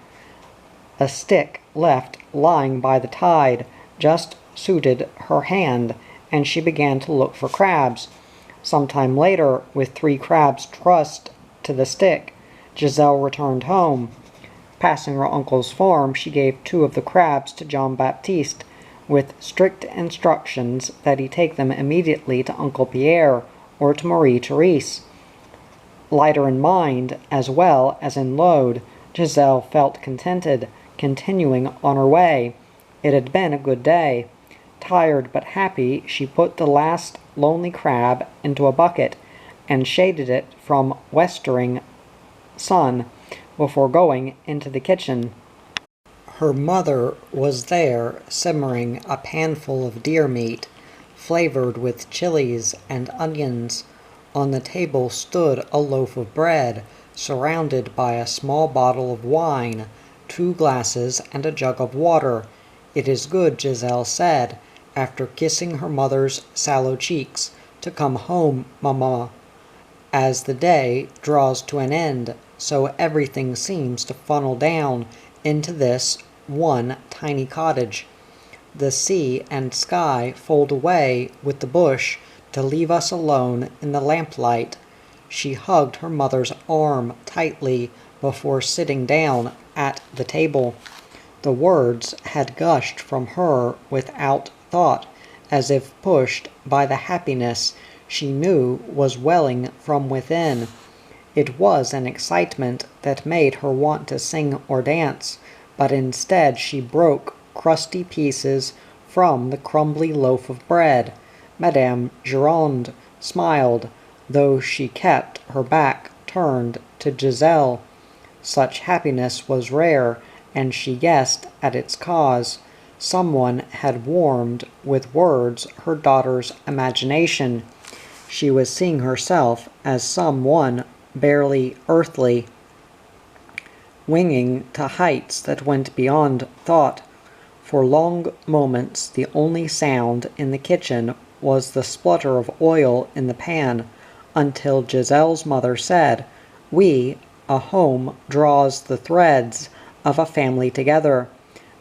A stick left lying by the tide just suited her hand, and she began to look for crabs. Some time later, with 3 crabs trussed to the stick, Giselle returned home. Passing her uncle's farm, she gave 2 of the crabs to Jean Baptiste, with strict instructions that he take them immediately to Uncle Pierre or to Marie Therese. Lighter in mind as well as in load, Giselle felt contented, continuing on her way. It had been a good day. Tired but happy, she put the last lonely crab into a bucket and shaded it from westering sun before going into the kitchen. Her mother was there, simmering a panful of deer meat, flavored with chilies and onions. On the table stood a loaf of bread, surrounded by a small bottle of wine, 2 glasses, and a jug of water. "It is good," Giselle said, after kissing her mother's sallow cheeks, "to come home, mamma. As the day draws to an end, so everything seems to funnel down into this one tiny cottage. The sea and sky fold away with the bush to leave us alone in the lamplight." She hugged her mother's arm tightly before sitting down at the table. The words had gushed from her without thought, as if pushed by the happiness she knew was welling from within. It was an excitement that made her want to sing or dance, but instead she broke crusty pieces from the crumbly loaf of bread. Madame Gironde smiled, though she kept her back turned to Giselle. Such happiness was rare, and she guessed at its cause. Someone had warmed with words her daughter's imagination. She was seeing herself as someone barely earthly, winging to heights that went beyond thought. For long moments the only sound in the kitchen was the splutter of oil in the pan, until Giselle's mother said, "We, a home draws the threads of a family together."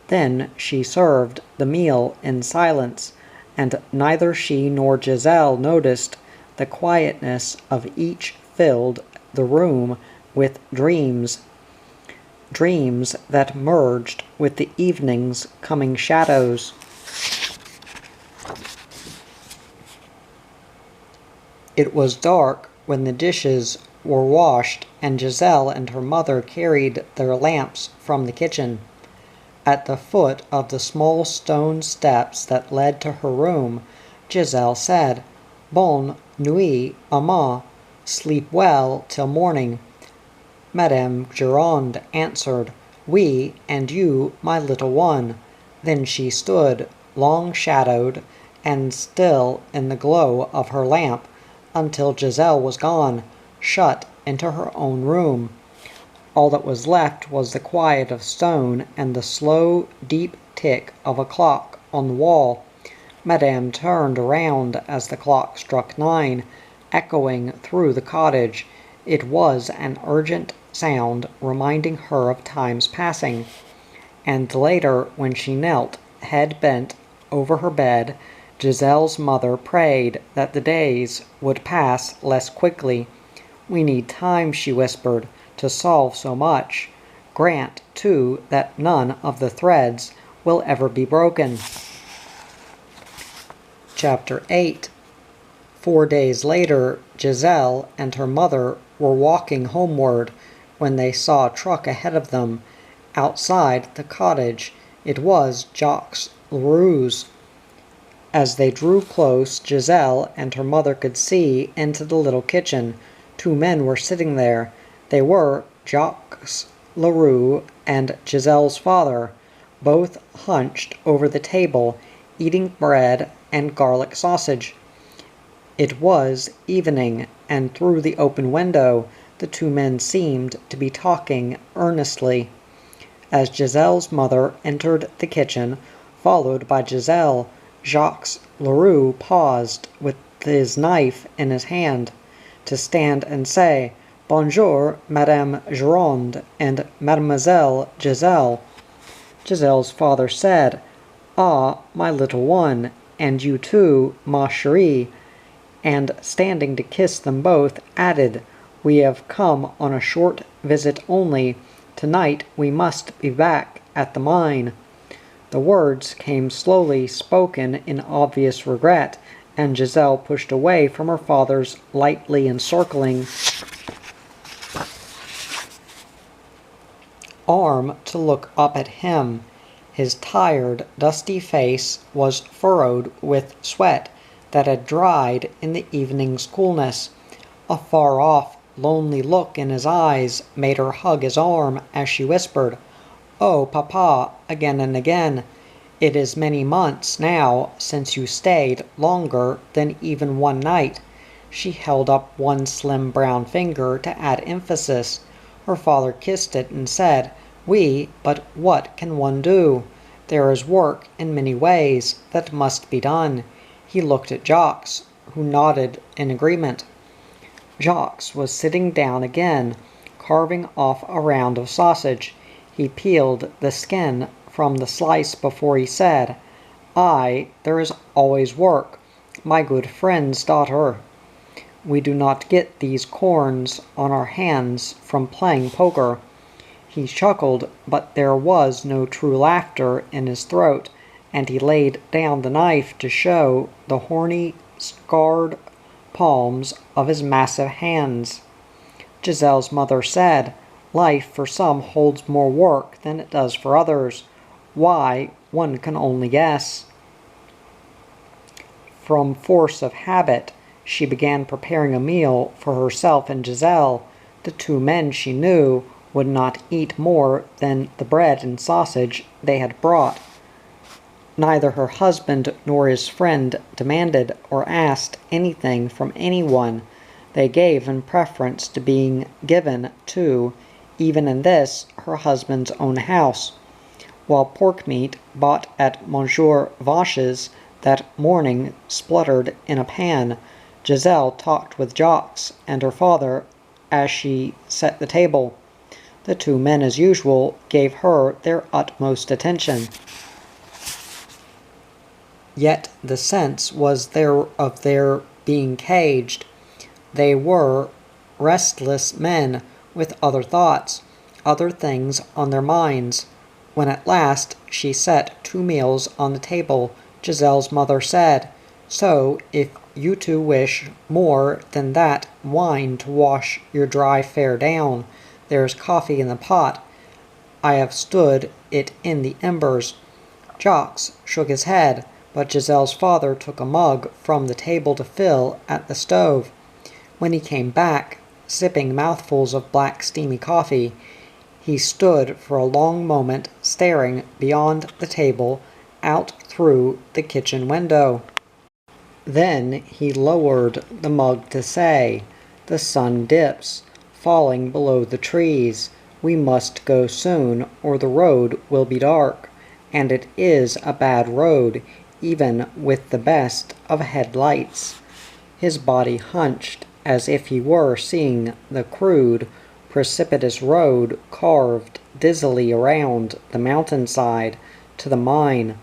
Then she served the meal in silence, and neither she nor Giselle noticed the quietness of each filled the room with dreams that merged with the evening's coming shadows. It was dark when the dishes were washed and Giselle and her mother carried their lamps from the kitchen. At the foot of the small stone steps that led to her room, Giselle said, "Bonne nuit, maman. Sleep well till morning." Madame Gironde answered, "We and you, my little one." Then she stood, long-shadowed and still in the glow of her lamp, until Giselle was gone, shut into her own room. All that was left was the quiet of stone and the slow, deep tick of a clock on the wall. Madame turned around as the clock struck 9, echoing through the cottage. It was an urgent sound reminding her of time's passing. And later, when she knelt, head bent, over her bed, Giselle's mother prayed that the days would pass less quickly. "We need time," she whispered, "to solve so much. Grant, too, that none of the threads will ever be broken." Chapter 8. 4 days later, Giselle and her mother were walking homeward when they saw a truck ahead of them. Outside the cottage, it was Jacques Leroux's. As they drew close, Giselle and her mother could see into the little kitchen. 2 men were sitting there. They were Jacques Leroux and Giselle's father, both hunched over the table, eating bread and garlic sausage. It was evening, and through the open window the 2 men seemed to be talking earnestly. As Giselle's mother entered the kitchen, followed by Giselle, Jacques Leroux paused with his knife in his hand to stand and say, "Bonjour, Madame Gironde and Mademoiselle Giselle." Giselle's father said, "Ah, my little one, and you too, ma chérie," and standing to kiss them both, added, "We have come on a short visit only. Tonight we must be back at the mine." The words came slowly, spoken in obvious regret, and Giselle pushed away from her father's lightly encircling arm to look up at him. His tired, dusty face was furrowed with sweat that had dried in the evening's coolness. A far-off, lonely look in his eyes made her hug his arm as she whispered, "Oh, Papa," again and again. "It is many months now since you stayed longer than even one night." She held up one slim brown finger to add emphasis. Her father kissed it and said, "Oui, but what can one do? There is work in many ways that must be done." He looked at Jacques, who nodded in agreement. Jacques was sitting down again, carving off a round of sausage. He peeled the skin from the slice before he said, "Aye, there is always work, my good friend's daughter. We do not get these corns on our hands from playing poker." He chuckled, but there was no true laughter in his throat, and he laid down the knife to show the horny, scarred palms of his massive hands. Giselle's mother said, "Life for some holds more work than it does for others. Why, one can only guess." From force of habit, she began preparing a meal for herself and Giselle. The two men, she knew, would not eat more than the bread and sausage they had brought. Neither her husband nor his friend demanded or asked anything from anyone. They gave in preference to being given to, even in this, her husband's own house. While pork meat bought at Monsieur Vache's that morning spluttered in a pan, Giselle talked with Jacques and her father as she set the table. The two men, as usual, gave her their utmost attention. Yet the sense was there of their being caged. They were restless men with other thoughts, other things on their minds. When at last she set 2 meals on the table, Giselle's mother said, "So, if you two wish more than that wine to wash your dry fare down, there's coffee in the pot. I have stood it in the embers." Jacques shook his head, but Giselle's father took a mug from the table to fill at the stove. When he came back, sipping mouthfuls of black steamy coffee, he stood for a long moment staring beyond the table out through the kitchen window. Then he lowered the mug to say, "The sun dips, falling below the trees. We must go soon, or the road will be dark. And it is a bad road, even with the best of headlights." His body hunched as if he were seeing the crude, precipitous road carved dizzily around the mountainside to the mine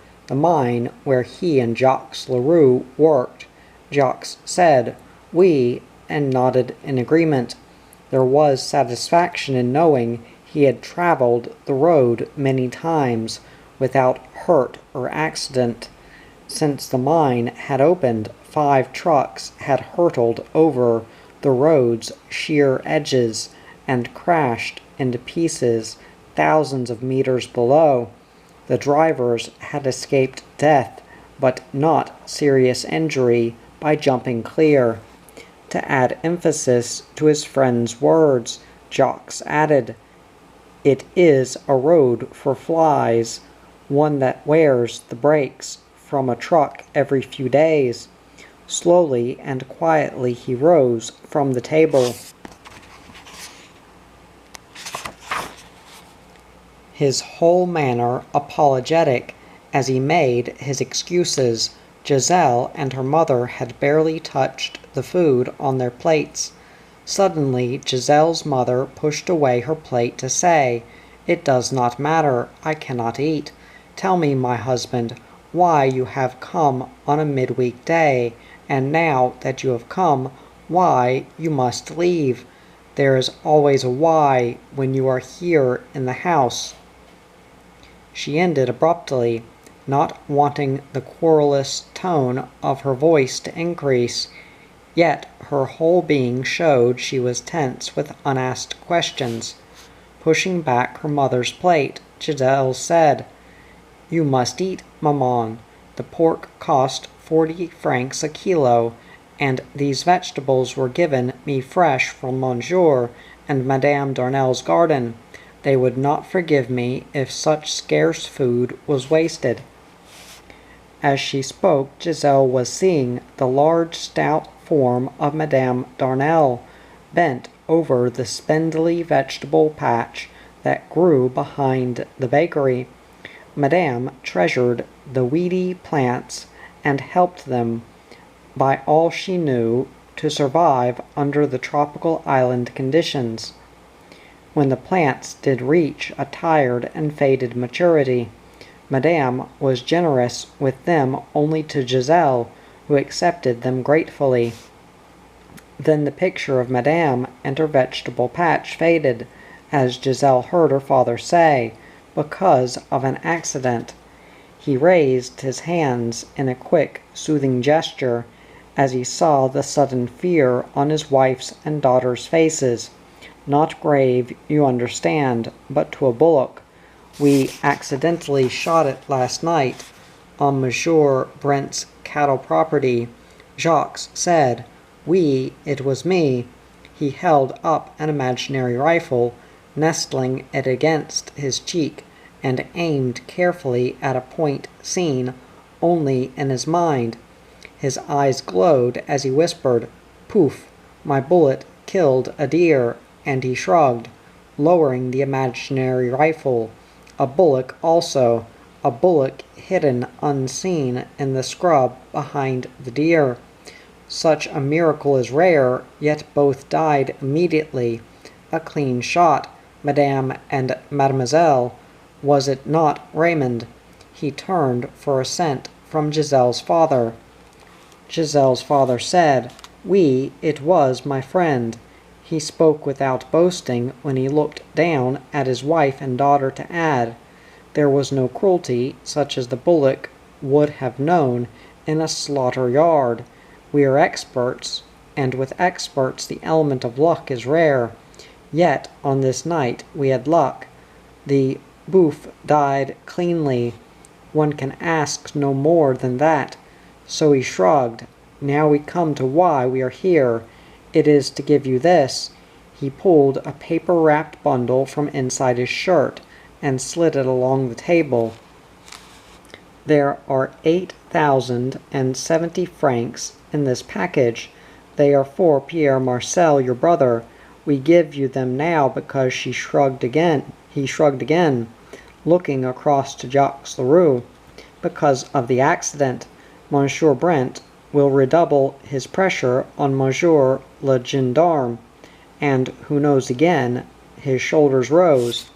where he and Jacques Leroux worked. Jacques said, "We," and nodded in agreement. There was satisfaction in knowing he had traveled the road many times without hurt or accident. Since the mine had opened, 5 trucks had hurtled over the road's sheer edges and crashed into pieces thousands of meters below. The drivers had escaped death, but not serious injury, by jumping clear. To add emphasis to his friend's words, Jacques added, "It is a road for flies, one that wears the brakes from a truck every few days." Slowly and quietly he rose from the table. His whole manner apologetic as he made his excuses. Giselle and her mother had barely touched the food on their plates. Suddenly Giselle's mother pushed away her plate to say, "It does not matter, I cannot eat. Tell me, my husband, why you have come on a midweek day, and now that you have come, why you must leave. There is always a why when you are here in the house." She ended abruptly, not wanting the querulous tone of her voice to increase. Yet her whole being showed she was tense with unasked questions. Pushing back her mother's plate, Giselle said, "You must eat, maman. The pork cost 40 francs a kilo, and these vegetables were given me fresh from Monsieur and Madame Darnell's garden. They would not forgive me if such scarce food was wasted." As she spoke, Giselle was seeing the large, stout form of Madame Darnell, bent over the spindly vegetable patch that grew behind the bakery. Madame treasured the weedy plants and helped them, by all she knew, to survive under the tropical island conditions. When the plants did reach a tired and faded maturity, Madame was generous with them only to Giselle, who accepted them gratefully. Then the picture of Madame and her vegetable patch faded, as Giselle heard her father say, because of an accident. He raised his hands in a quick, soothing gesture as he saw the sudden fear on his wife's and daughter's faces. Not grave, you understand, but to a bullock. We accidentally shot it last night on Monsieur Brent's cattle property. Jacques said, "We, it was me." He held up an imaginary rifle, nestling it against his cheek, and aimed carefully at a point seen only in his mind. His eyes glowed as he whispered, "Poof, my bullet killed a deer," and he shrugged, lowering the imaginary rifle. A bullock also, a bullock hidden unseen in the scrub behind the deer. Such a miracle is rare, yet both died immediately. A clean shot, Madame and Mademoiselle. Was it not, Raymond? He turned for assent from Giselle's father. Giselle's father said, "Oui, it was, my friend." He spoke without boasting when he looked down at his wife and daughter to add, "There was no cruelty, such as the bullock would have known in a slaughter-yard. We are experts, and with experts the element of luck is rare. Yet on this night we had luck. The boof died cleanly. One can ask no more than that." So he shrugged. "Now we come to why we are here. It is to give you this." He pulled a paper-wrapped bundle from inside his shirt and slid it along the table. "There are 8,070 francs in this package. They are for Pierre Marcel, your brother. We give you them now because he shrugged again, looking across to Jacques Leroux. "Because of the accident. Monsieur Brent will redouble his pressure on Monsieur le Gendarme." And who knows again? His shoulders rose,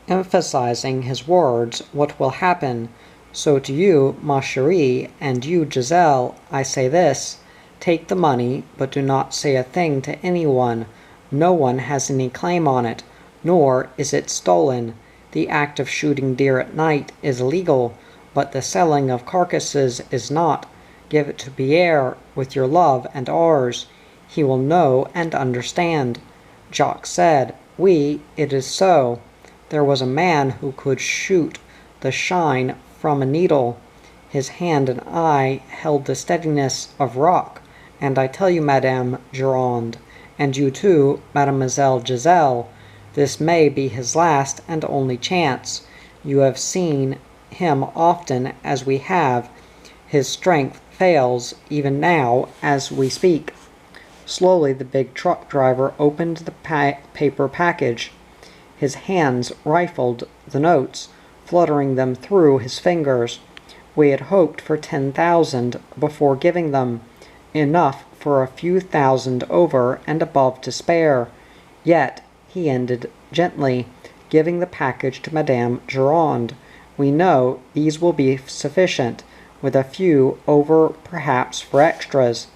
emphasizing his words. "What will happen? So to you, ma chérie, and you, Giselle, I say this. Take the money, but do not say a thing to anyone. No one has any claim on it, nor is it stolen. The act of shooting deer at night is illegal, but the selling of carcasses is not. Give it to Pierre with your love and ours. He will know and understand." Jacques said, "Oui, it is so. There was a man who could shoot the shine from a needle. His hand and eye held the steadiness of rock, and I tell you, Madame Gironde, and you too, Mademoiselle Giselle, this may be his last and only chance. You have seen him often as we have. His strength fails even now as we speak." Slowly the big truck driver opened the paper package. His hands rifled the notes, fluttering them through his fingers. "We had hoped for 10,000 before giving them, enough for a few thousand over and above to spare. Yet," he ended gently, giving the package to Madame Gironde, "we know these will be sufficient, with a few over perhaps for extras."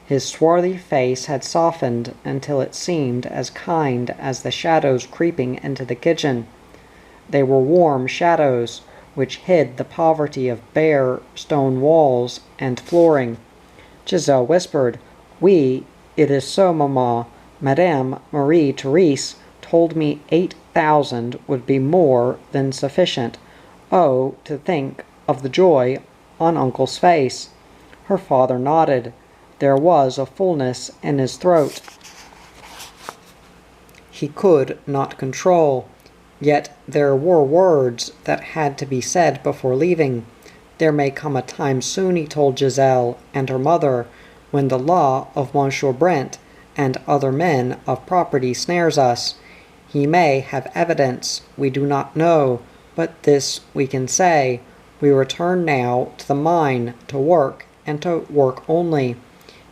His swarthy face had softened until it seemed as kind as the shadows creeping into the kitchen. They were warm shadows, which hid the poverty of bare stone walls and flooring. Giselle whispered, "Oui, it is so, Mamma. Madame Marie-Therese told me 8,000 would be more than sufficient. Oh, to think of the joy on Uncle's face!" Her father nodded. There was a fullness in his throat he could not control. Yet there were words that had to be said before leaving. "There may come a time soon," he told Giselle and her mother, "when the law of Monsieur Brent and other men of property snares us. He may have evidence, we do not know, but this we can say. We return now to the mine to work, and to work only."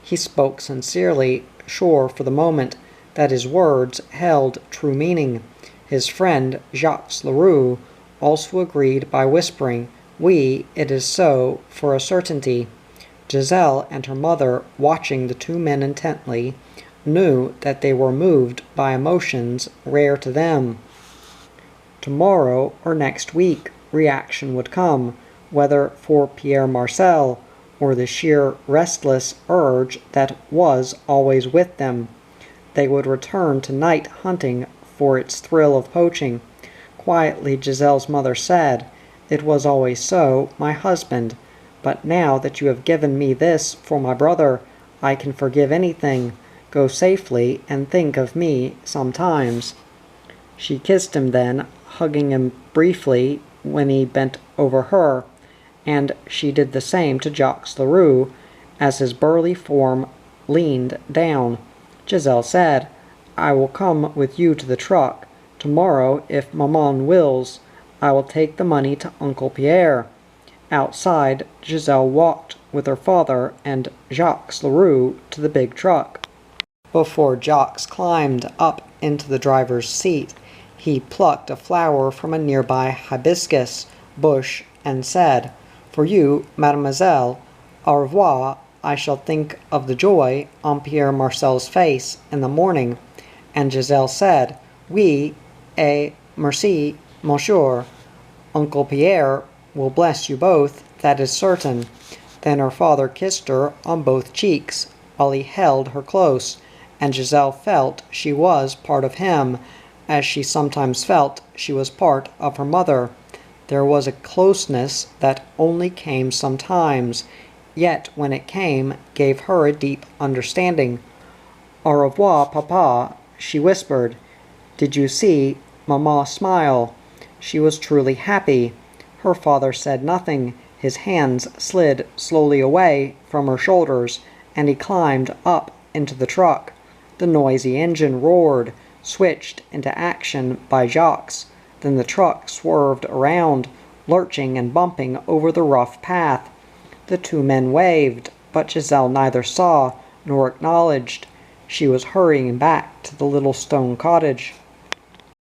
He spoke sincerely, sure for the moment that his words held true meaning. His friend Jacques Leroux also agreed by whispering, "Oui, it is so, for a certainty." Giselle and her mother, watching the two men intently, knew that they were moved by emotions rare to them. Tomorrow or next week reaction would come, whether for Pierre Marcel or the sheer restless urge that was always with them. They would return to night hunting for its thrill of poaching. Quietly Giselle's mother said, "It was always so, my husband, but now that you have given me this for my brother, I can forgive anything. Go safely and think of me sometimes." She kissed him then, hugging him briefly when he bent over her, and she did the same to Jacques Leroux as his burly form leaned down. Giselle said, "I will come with you to the truck. Tomorrow, if maman wills, I will take the money to Uncle Pierre." Outside, Giselle walked with her father and Jacques Leroux to the big truck. Before Jacques climbed up into the driver's seat, he plucked a flower from a nearby hibiscus bush and said, "For you, mademoiselle, au revoir. I shall think of the joy on Pierre Marcel's face in the morning." And Giselle said, "Oui, et merci, monsieur. Uncle Pierre will bless you both, that is certain." Then her father kissed her on both cheeks, while he held her close, and Giselle felt she was part of him, as she sometimes felt she was part of her mother. There was a closeness that only came sometimes, yet when it came, gave her a deep understanding. "Au revoir, papa," she whispered. "Did you see Mamma smile?" She was truly happy. Her father said nothing. His hands slid slowly away from her shoulders, and he climbed up into the truck. The noisy engine roared, switched into action by Jacques. Then the truck swerved around, lurching and bumping over the rough path. The two men waved, but Giselle neither saw nor acknowledged. She was hurrying back to the little stone cottage.